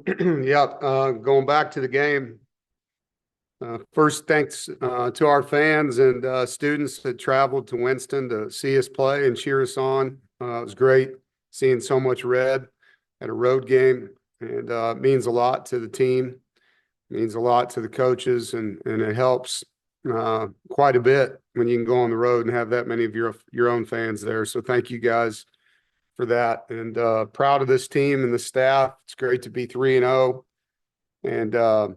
Yeah, going back to the game. First, thanks to our fans and students that traveled to Winston to see us play and cheer us on. It was great seeing so much red at a road game, and it means a lot to the team, means a lot to the coaches, and it helps quite a bit when you can go on the road and have that many of your own fans there. So thank you guys for that, and proud of this team and the staff. It's great to be 3-0, and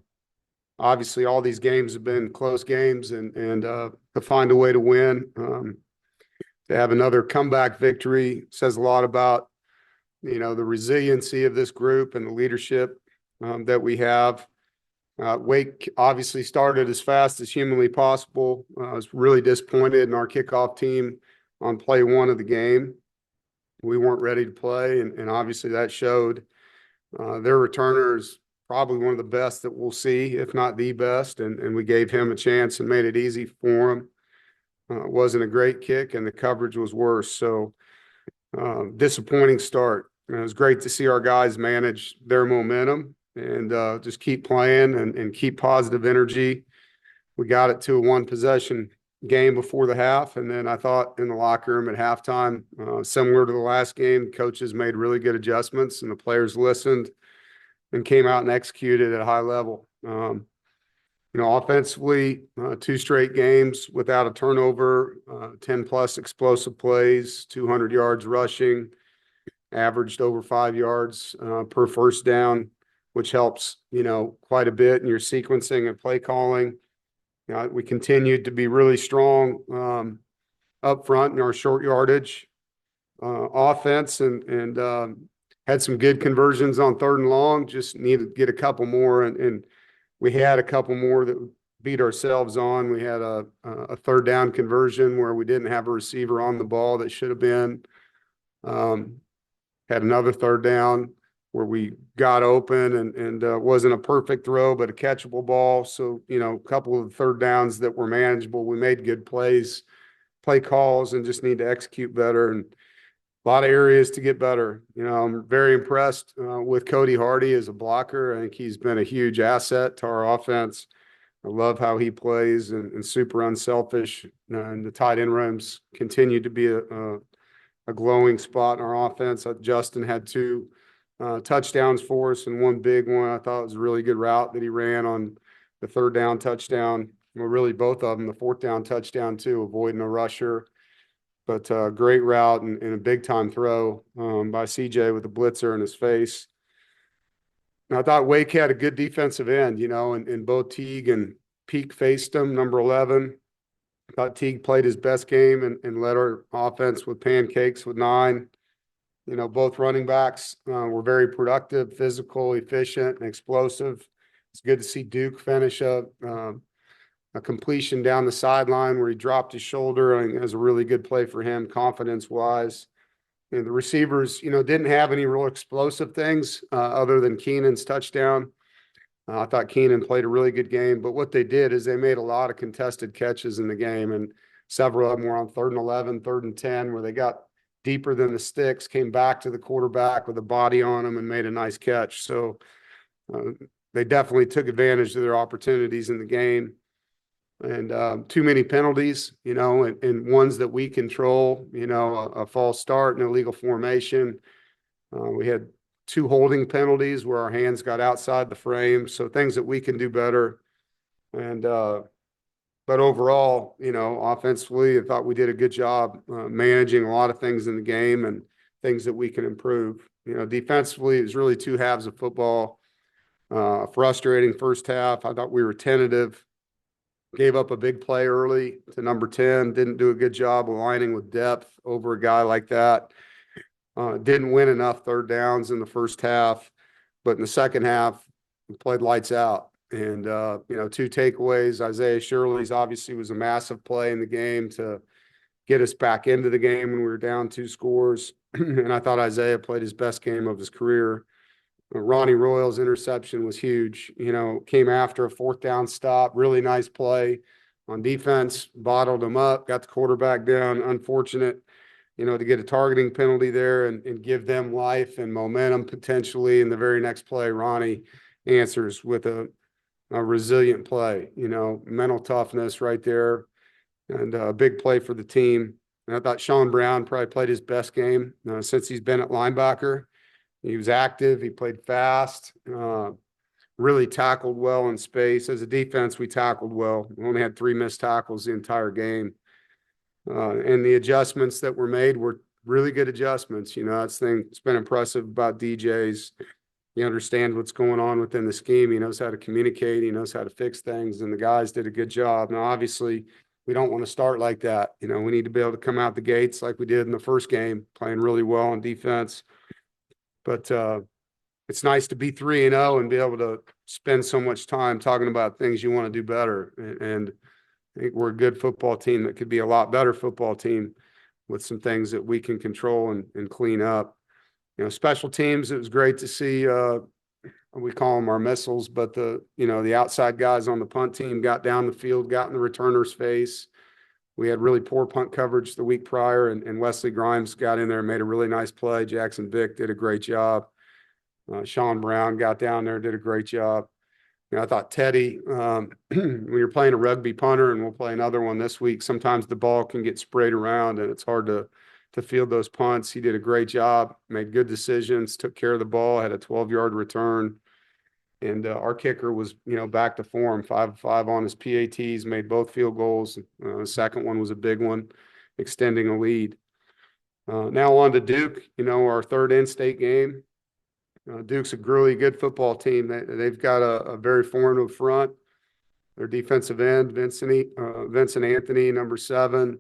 obviously all these games have been close games, and to find a way to win, to have another comeback victory says a lot about the resiliency of this group and the leadership that we have. Wake obviously started as fast as humanly possible. I was really disappointed in our kickoff team on play one of the game. We weren't ready to play, and obviously that showed. Their returner is probably one of the best that we'll see, if not the best, and we gave him a chance and made it easy for him. It wasn't a great kick, and the coverage was worse. So disappointing start. And it was great to see our guys manage their momentum and just keep playing and keep positive energy. We got it to a one possession game before the half, and then I thought in the locker room at halftime, similar to the last game, coaches made really good adjustments and the players listened and came out and executed at a high level. Offensively, two straight games without a turnover, 10 plus explosive plays, 200 yards rushing, averaged over 5 yards per first down, which helps, quite a bit in your sequencing and play calling. We continued to be really strong up front in our short yardage offense, and had some good conversions on 3rd and long. Just needed to get a couple more, and we had a couple more that beat ourselves on. We had a 3rd down conversion where we didn't have a receiver on the ball that should have been. Had another 3rd down where we got open and wasn't a perfect throw, but a catchable ball. So, a couple of 3rd downs that were manageable. We made good plays, play calls, and just need to execute better. And a lot of areas to get better. I'm very impressed with Cody Hardy as a blocker. I think he's been a huge asset to our offense. I love how he plays and super unselfish. And the tight end rooms continue to be a glowing spot in our offense. Justin had 2 touchdowns for us, and one big one I thought was a really good route that he ran on the 3rd down touchdown. Well, really both of them, the 4th down touchdown too, avoiding a rusher. But great route and a big-time throw by CJ with a blitzer in his face. And I thought Wake had a good defensive end, and both Teague and Peak faced him, number 11. I thought Teague played his best game and led our offense with pancakes with 9. Both running backs were very productive, physical, efficient, and explosive. It's good to see Duke finish up a completion down the sideline where he dropped his shoulder. I think it was a really good play for him, confidence-wise. And the receivers, didn't have any real explosive things other than Keenan's touchdown. I thought Keenan played a really good game, but what they did is they made a lot of contested catches in the game, and several of them were on 3rd and 11, 3rd and 10, where they got deeper than the sticks, came back to the quarterback with a body on them and made a nice catch. So they definitely took advantage of their opportunities in the game. And too many penalties, and ones that we control, a false start and illegal formation. We had 2 holding penalties where our hands got outside the frame. So things that we can do better. And, but overall, offensively, I thought we did a good job managing a lot of things in the game and things that we can improve. Defensively, it was really 2 halves of football. Frustrating first half. I thought we were tentative. Gave up a big play early to number 10. Didn't do a good job aligning with depth over a guy like that. Didn't win enough 3rd downs in the first half. But in the second half, we played lights out. And, 2 takeaways. Isaiah Shirley's obviously was a massive play in the game to get us back into the game when we were down 2 scores. And I thought Isaiah played his best game of his career. Ronnie Royal's interception was huge, came after a 4th down stop, really nice play on defense, bottled him up, got the quarterback down. Unfortunate, to get a targeting penalty there and give them life and momentum potentially. In the very next play, Ronnie answers with a resilient play, mental toughness right there, and a big play for the team. And I thought Sean Brown probably played his best game since he's been at linebacker. He was active. He played fast, really tackled well in space. As a defense, we tackled well. We only had 3 missed tackles the entire game. And the adjustments that were made were really good adjustments. That's the thing that's been impressive about DJ's. He understands what's going on within the scheme. He knows how to communicate. He knows how to fix things. And the guys did a good job. Now, obviously, we don't want to start like that. We need to be able to come out the gates like we did in the first game, playing really well on defense. But it's nice to be 3-0 and be able to spend so much time talking about things you want to do better. And I think we're a good football team that could be a lot better football team with some things that we can control and clean up. Special teams, it was great to see, we call them our missiles, but the outside guys on the punt team got down the field, got in the returner's face. We had really poor punt coverage the week prior, and Wesley Grimes got in there and made a really nice play. Jackson Vick did a great job. Sean Brown got down there, did a great job. I thought Teddy, when you're playing a rugby punter, and we'll play another one this week, sometimes the ball can get sprayed around and it's hard to field those punts. He did a great job, made good decisions, took care of the ball, had a 12-yard return. And our kicker was, back to form, 5-5 on his PATs, made both field goals. The second one was a big one, extending a lead. Now on to Duke, our third in-state game. Duke's a really good football team. They've got a very formidable front. Their defensive end, Vincent Anthony, number 7,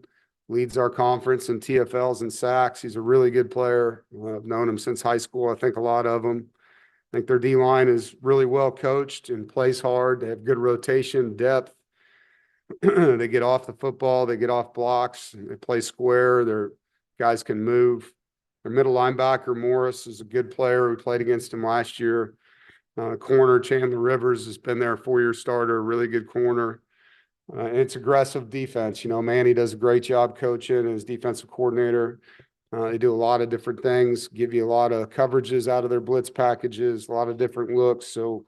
leads our conference in TFLs and sacks. He's a really good player. I've known him since high school. I think a lot of them. I think their D-line is really well coached and plays hard. They have good rotation, depth. They get off the football. They get off blocks. They play square. Their guys can move. Their middle linebacker, Morris, is a good player. We played against him last year. Corner, Chandler Rivers, has been their 4-year starter, really good corner. It's aggressive defense. Manny does a great job coaching as defensive coordinator. They do a lot of different things, give you a lot of coverages out of their blitz packages, a lot of different looks. So,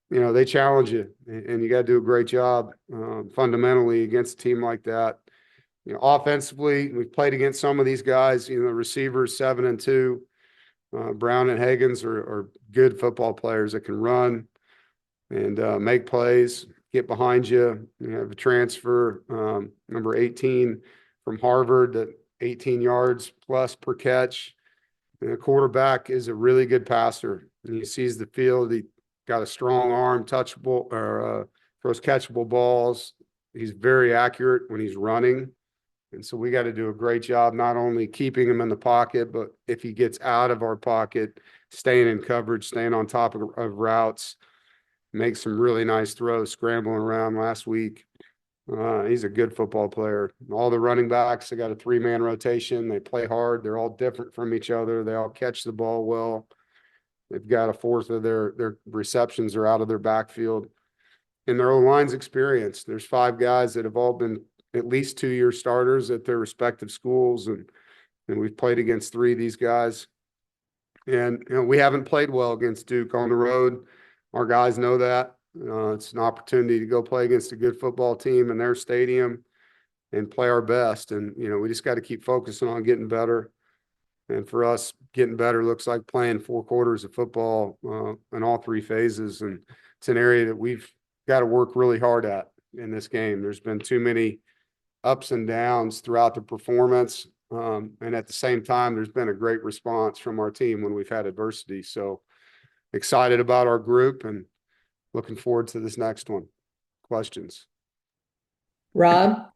they challenge you, and you got to do a great job fundamentally against a team like that. Offensively, we've played against some of these guys, receivers 7 and 2. Brown and Higgins are good football players that can run and make plays, get behind you. You have a transfer, number 18 from Harvard, that 18 yards plus per catch. And the quarterback is a really good passer. And he sees the field. He got a strong arm, touchable, or throws catchable balls. He's very accurate when he's running. And so we got to do a great job not only keeping him in the pocket, but if he gets out of our pocket, staying in coverage, staying on top of routes, make some really nice throws, scrambling around last week. He's a good football player. All the running backs, they got a 3-man rotation. They play hard. They're all different from each other. They all catch the ball well. They've got a fourth of their receptions are out of their backfield. And their O-line's experienced. There's 5 guys that have all been at least 2-year starters at their respective schools. And we've played against 3 of these guys. And, we haven't played well against Duke on the road. Our guys know that. It's an opportunity to go play against a good football team in their stadium and play our best. And, we just got to keep focusing on getting better. And for us, getting better looks like playing 4 quarters of football in all 3 phases. And it's an area that we've got to work really hard at in this game. There's been too many ups and downs throughout the performance. And at the same time, there's been a great response from our team when we've had adversity. So excited about our group and looking forward to this next one. Questions? Rob?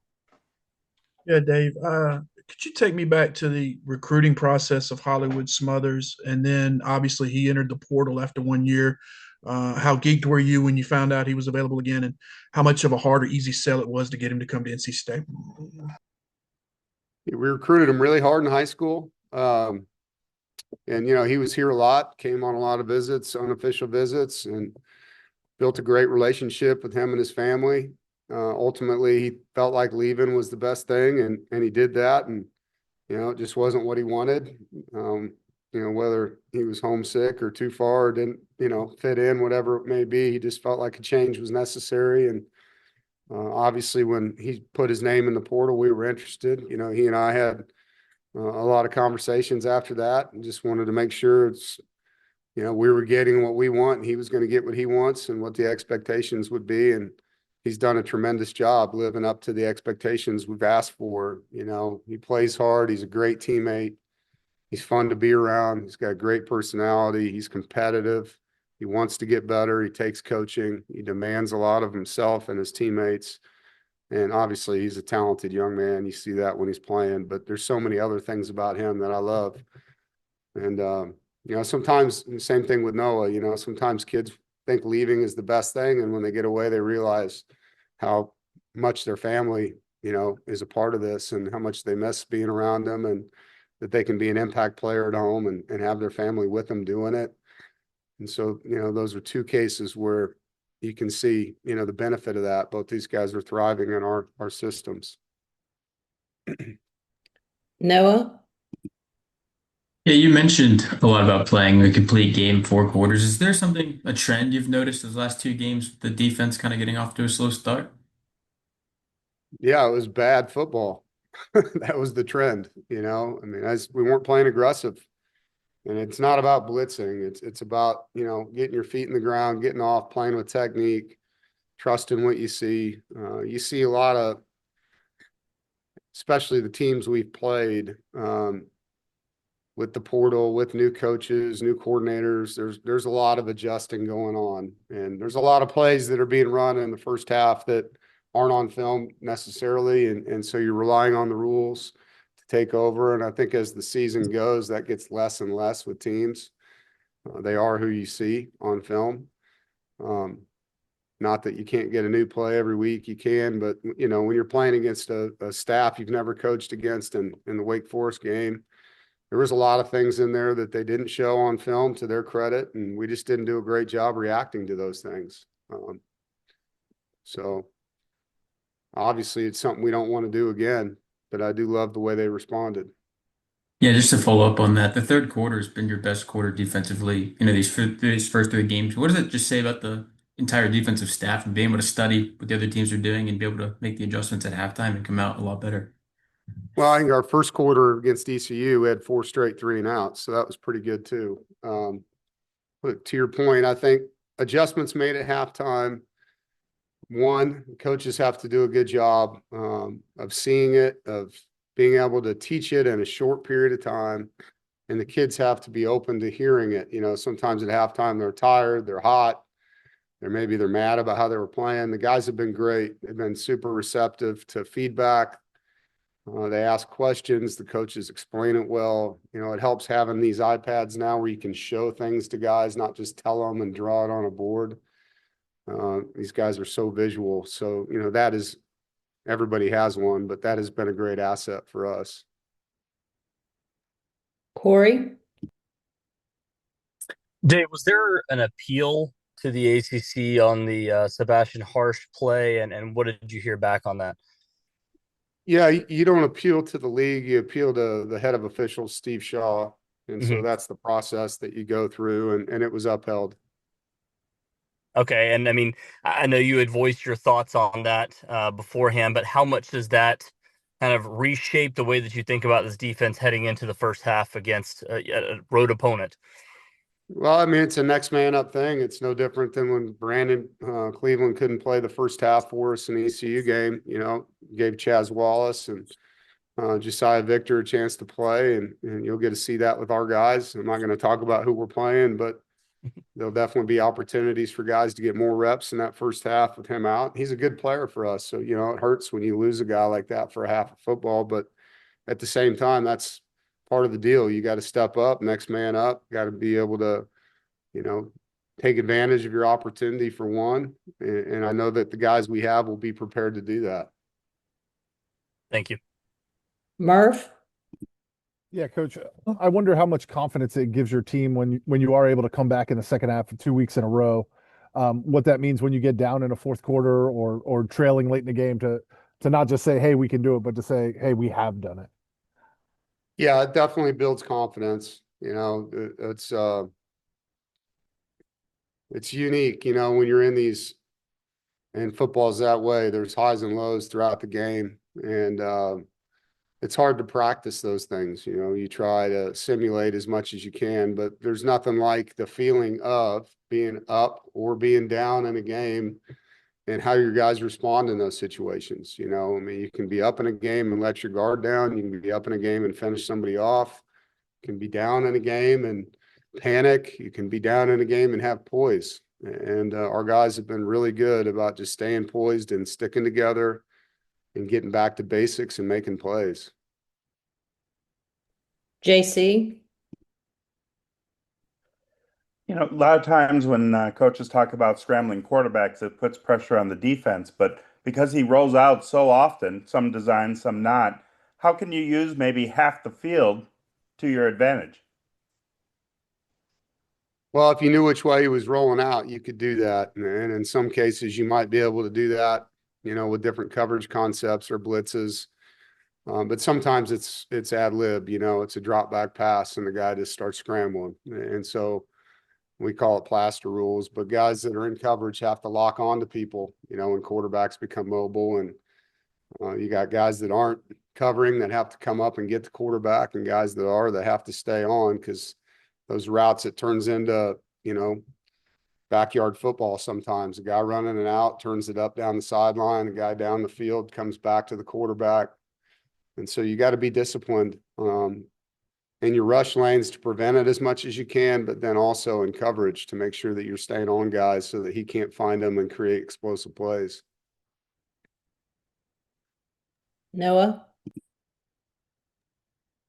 Yeah, Dave, could you take me back to the recruiting process of Hollywood Smothers? And then obviously he entered the portal after 1 year. How geeked were you when you found out he was available again, and how much of a hard or easy sell it was to get him to come to NC State? We recruited him really hard in high school. And, he was here a lot, came on a lot of visits, unofficial visits, and built a great relationship with him and his family. Ultimately, he felt like leaving was the best thing, and he did that. And, it just wasn't what he wanted. Whether he was homesick or too far, or didn't, fit in, whatever it may be, he just felt like a change was necessary. And obviously when he put his name in the portal, we were interested. He and I had a lot of conversations after that and just wanted to make sure we were getting what we want and he was going to get what he wants and what the expectations would be. And he's done a tremendous job living up to the expectations we've asked for. He plays hard. He's a great teammate. He's fun to be around. He's got a great personality. He's competitive. He wants to get better. He takes coaching. He demands a lot of himself and his teammates. And obviously he's a talented young man. You see that when he's playing, but there's so many other things about him that I love. And, sometimes the same thing with Noah, sometimes kids think leaving is the best thing. And when they get away, they realize how much their family, is a part of this and how much they miss being around them and that they can be an impact player at home and have their family with them doing it. And so, those are two cases where you can see, the benefit of that. Both these guys are thriving in our systems. Noah? Yeah, you mentioned a lot about playing a complete game, 4 quarters. Is there a trend you've noticed those last 2 games, the defense kind of getting off to a slow start? Yeah, it was bad football. That was the trend, as we weren't playing aggressive. And it's not about blitzing. It's about, getting your feet in the ground, getting off, playing with technique, trusting what you see. You see a lot of, especially the teams we've played, with the portal, with new coaches, new coordinators, there's a lot of adjusting going on. And there's a lot of plays that are being run in the first half that aren't on film necessarily. And so you're relying on the rules to take over. And I think as the season goes, that gets less and less with teams. They are who you see on film. Not that you can't get a new play every week, you can, but when you're playing against a staff you've never coached against in the Wake Forest game, there was a lot of things in there that they didn't show on film to their credit, and we just didn't do a great job reacting to those things. So obviously it's something we don't want to do again, but I do love the way they responded. Yeah, just to follow up on that, the third quarter has been your best quarter defensively, these first 3 games. What does it just say about the entire defensive staff and being able to study what the other teams are doing and be able to make the adjustments at halftime and come out a lot better? Well, I think our first quarter against ECU, we had 4 straight 3-and-outs, so that was pretty good too. But to your point, I think adjustments made at halftime. One, coaches have to do a good job of seeing it, of being able to teach it in a short period of time, and the kids have to be open to hearing it. Sometimes at halftime they're tired, they're hot, maybe they're mad about how they were playing. The guys have been great. They've been super receptive to feedback. They ask questions, the coaches explain it well. It helps having these iPads now where you can show things to guys, not just tell them and draw it on a board. These guys are so visual. So, that is, everybody has one, but that has been a great asset for us. Corey? Dave, was there an appeal to the ACC on the Sebastian Harsh play, and what did you hear back on that? Yeah, you don't appeal to the league, you appeal to the head of officials, Steve Shaw. And so that's the process that you go through, and it was upheld. Okay, and I know you had voiced your thoughts on that beforehand, but how much does that kind of reshape the way that you think about this defense heading into the first half against a road opponent? Well, it's a next man up thing. It's no different than when Brandon Cleveland couldn't play the first half for us in the ECU game. Gave Chaz Wallace and Josiah Victor a chance to play, and you'll get to see that with our guys. I'm not going to talk about who we're playing, but there'll definitely be opportunities for guys to get more reps in that first half with him out. He's a good player for us, so it hurts when you lose a guy like that for a half of football, but at the same time, that's part of the deal. You got to step up, next man up, got to be able to, take advantage of your opportunity for one. And I know that the guys we have will be prepared to do that. Thank you. Murph? Yeah, Coach, I wonder how much confidence it gives your team when you are able to come back in the second half of 2 weeks in a row. What that means when you get down in a fourth quarter or trailing late in the game to not just say, hey, we can do it, but to say, hey, we have done it. Yeah, it definitely builds confidence. It's unique, when you're in these, and football's that way. There's highs and lows throughout the game, and it's hard to practice those things. You try to simulate as much as you can, but there's nothing like the feeling of being up or being down in a game and how your guys respond in those situations. I mean, you can be up in a game and let your guard down. You can be up in a game and finish somebody off. You can be down in a game and panic. You can be down in a game and have poise. And our guys have been really good about just staying poised and sticking together and getting back to basics and making plays. JC, A lot of times when coaches talk about scrambling quarterbacks, it puts pressure on the defense. But because he rolls out so often, some design, some not, how can you use maybe half the field to your advantage? Well, if you knew which way he was rolling out, you could do that. And in some cases, you might be able to do that, with different coverage concepts or blitzes. But sometimes it's ad lib, it's a drop back pass and the guy just starts scrambling. And so we call it plaster rules, but guys that are in coverage have to lock on to people, when quarterbacks become mobile. And you got guys that aren't covering that have to come up and get the quarterback, and guys that are that have to stay on, because those routes, it turns into, backyard football sometimes. A guy running and out turns it up down the sideline, a guy down the field comes back to the quarterback. And so you got to be disciplined in your rush lanes to prevent it as much as you can, but then also in coverage to make sure that you're staying on guys so that he can't find them and create explosive plays. Noah,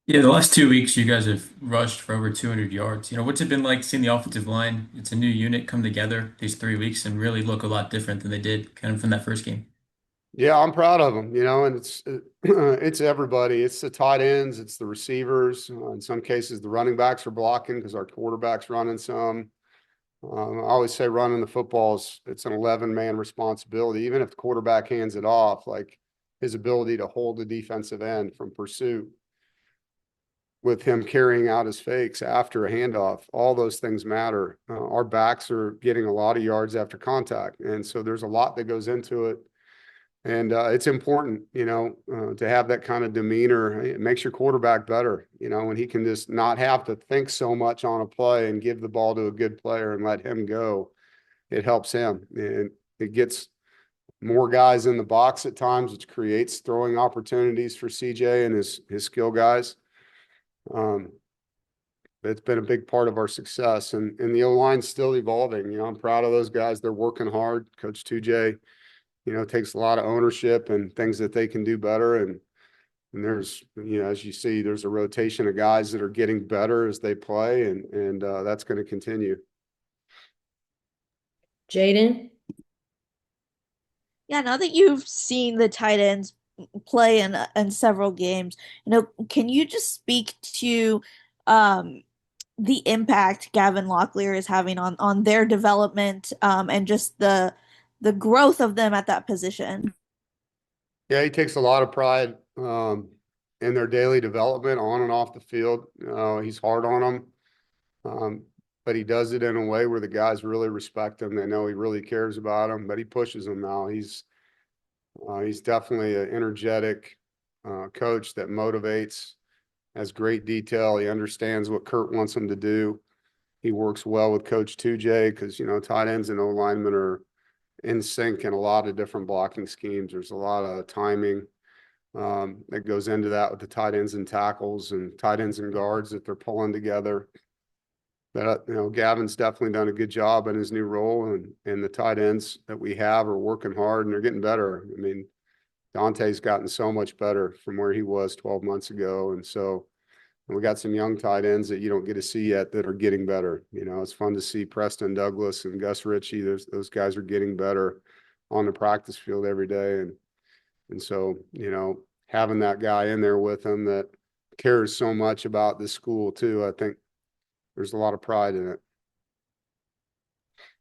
Yeah, the last 2 weeks you guys have rushed for over 200 yards. What's it been like seeing the offensive line? It's a new unit come together these 3 weeks and really look a lot different than they did kind of from that first game. Yeah, I'm proud of them, and it's everybody. It's the tight ends, it's the receivers. In some cases, the running backs are blocking because our quarterback's running some. I always say running the footballs, it's an 11-man responsibility. Even if the quarterback hands it off, like his ability to hold the defensive end from pursuit with him carrying out his fakes after a handoff, all those things matter. Our backs are getting a lot of yards after contact. And so there's a lot that goes into it. And it's important, to have that kind of demeanor. It makes your quarterback better, when he can just not have to think so much on a play and give the ball to a good player and let him go. It helps him, and it gets more guys in the box at times, which creates throwing opportunities for CJ and his skill guys. It's been a big part of our success, and the O-line's still evolving. I'm proud of those guys. They're working hard. Coach 2J, takes a lot of ownership and things that they can do better. And there's, as you see, there's a rotation of guys that are getting better as they play, and that's going to continue. Jaden, Yeah, now that you've seen the tight ends play in several games, can you just speak to the impact Gavin Locklear is having on their development and just the growth of them at that position? Yeah, he takes a lot of pride in their daily development on and off the field. He's hard on them, but he does it in a way where the guys really respect him. They know he really cares about them, but he pushes them now. He's definitely an energetic coach that motivates, has great detail. He understands what Kurt wants him to do. He works well with Coach 2J because, tight ends and O-linemen are in sync in a lot of different blocking schemes. There's a lot of timing that goes into that with the tight ends and tackles and tight ends and guards that they're pulling together. But, Gavin's definitely done a good job in his new role, and the tight ends that we have are working hard and they're getting better. I mean, Dante's gotten so much better from where he was 12 months ago. And so we got some young tight ends that you don't get to see yet that are getting better. It's fun to see Preston Douglas and Gus Ritchie. Those guys are getting better on the practice field every day. And so, having that guy in there with him that cares so much about this school too, I think there's a lot of pride in it.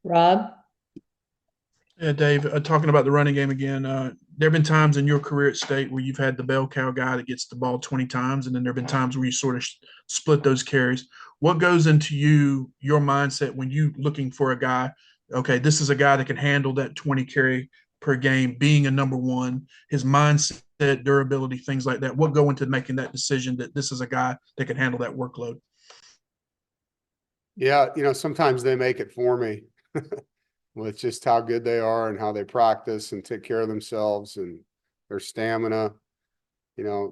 Rob, Yeah, Dave, talking about the running game again, there have been times in your career at State where you've had the bell cow guy that gets the ball 20 times, and then there have been times where you sort of split those carries. What goes into your mindset when you looking for a guy? Okay, this is a guy that can handle that 20 carry per game, being a number one, his mindset, durability, things like that. What go into making that decision that this is a guy that can handle that workload? Yeah, sometimes they make it for me with just how good they are and how they practice and take care of themselves and their stamina.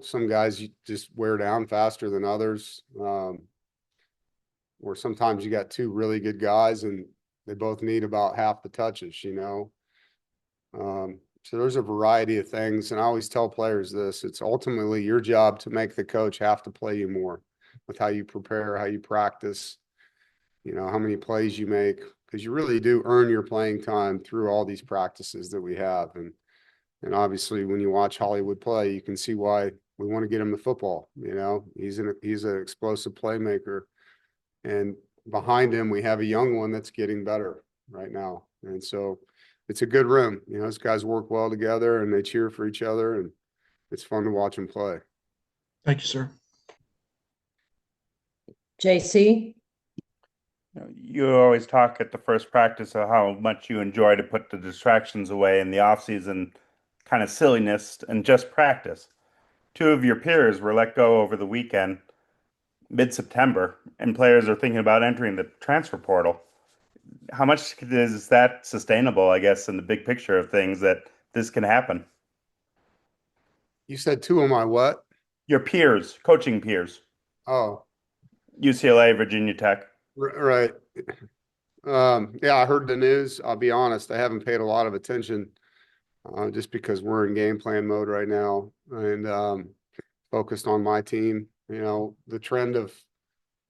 Some guys you just wear down faster than others. Or sometimes you got two really good guys and they both need about half the touches. So there's a variety of things. And I always tell players this, it's ultimately your job to make the coach have to play you more with how you prepare, how you practice, how many plays you make, because you really do earn your playing time through all these practices that we have. And obviously when you watch Hollywood play, you can see why we want to get him the football. He's an explosive playmaker. And behind him, we have a young one that's getting better right now. And so it's a good room. Those guys work well together and they cheer for each other, and it's fun to watch them play. Thank you, sir. JC? You always talk at the first practice of how much you enjoy to put the distractions away in the off-season kind of silliness and just practice. Two of your peers were let go over the weekend, mid-September, and players are thinking about entering the transfer portal. How much is that sustainable, I guess, in the big picture of things that this can happen? You said two of my what? Your peers, coaching peers, Oh, UCLA, Virginia Tech. right. Yeah, I heard the news. I'll be honest, I haven't paid a lot of attention just because we're in game plan mode right now and focused on my team. The trend of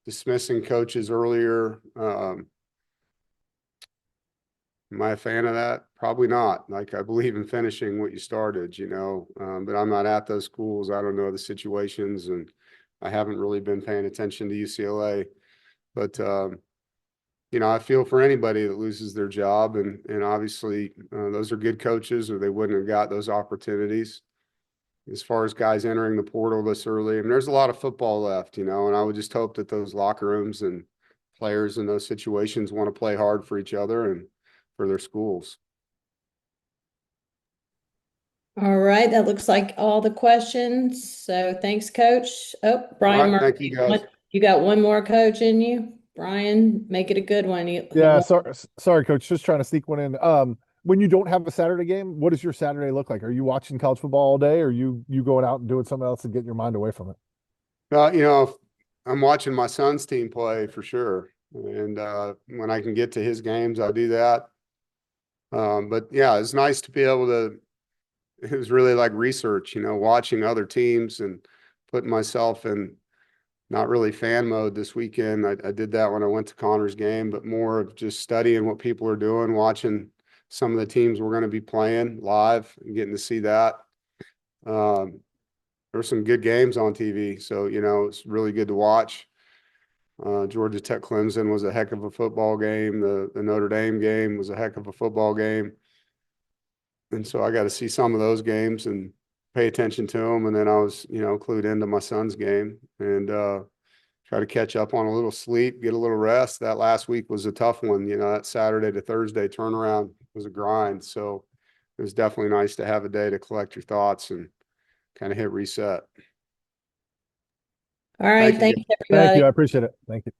dismissing coaches earlier. Am I a fan of that? Probably not. Like, I believe in finishing what you started, but I'm not at those schools. I don't know the situations, and I haven't really been paying attention to UCLA. But, I feel for anybody that loses their job, and obviously those are good coaches or they wouldn't have got those opportunities. As far as guys entering the portal this early, I mean, there's a lot of football left, and I would just hope that those locker rooms and players in those situations want to play hard for each other and for their schools. All right, that looks like all the questions. So thanks, Coach. Oh, Brian All right, Murphy, thank you, guys. you got one more coach in you? Brian, make it a good one. Yeah, sorry, Coach. Just trying to sneak one in. When you don't have a Saturday game, what does your Saturday look like? Are you watching college football all day, or are you going out and doing something else and getting your mind away from it? I'm watching my son's team play for sure. And when I can get to his games, I do that. But yeah, it's nice to be able to, it was really like research, watching other teams and putting myself in not really fan mode this weekend. I did that when I went to Connor's game, but more of just studying what people are doing, watching some of the teams we're going to be playing live and getting to see that. There's some good games on TV. So, it's really good to watch. Georgia Tech Clemson was a heck of a football game. The Notre Dame game was a heck of a football game. And so I got to see some of those games and pay attention to them. And then I was, clued into my son's game and try to catch up on a little sleep, get a little rest. That last week was a tough one. That Saturday to Thursday turnaround was a grind. So it was definitely nice to have a day to collect your thoughts and kind of hit reset. All right, Thank you. thanks, everybody. Thank you. I appreciate it. Thank you.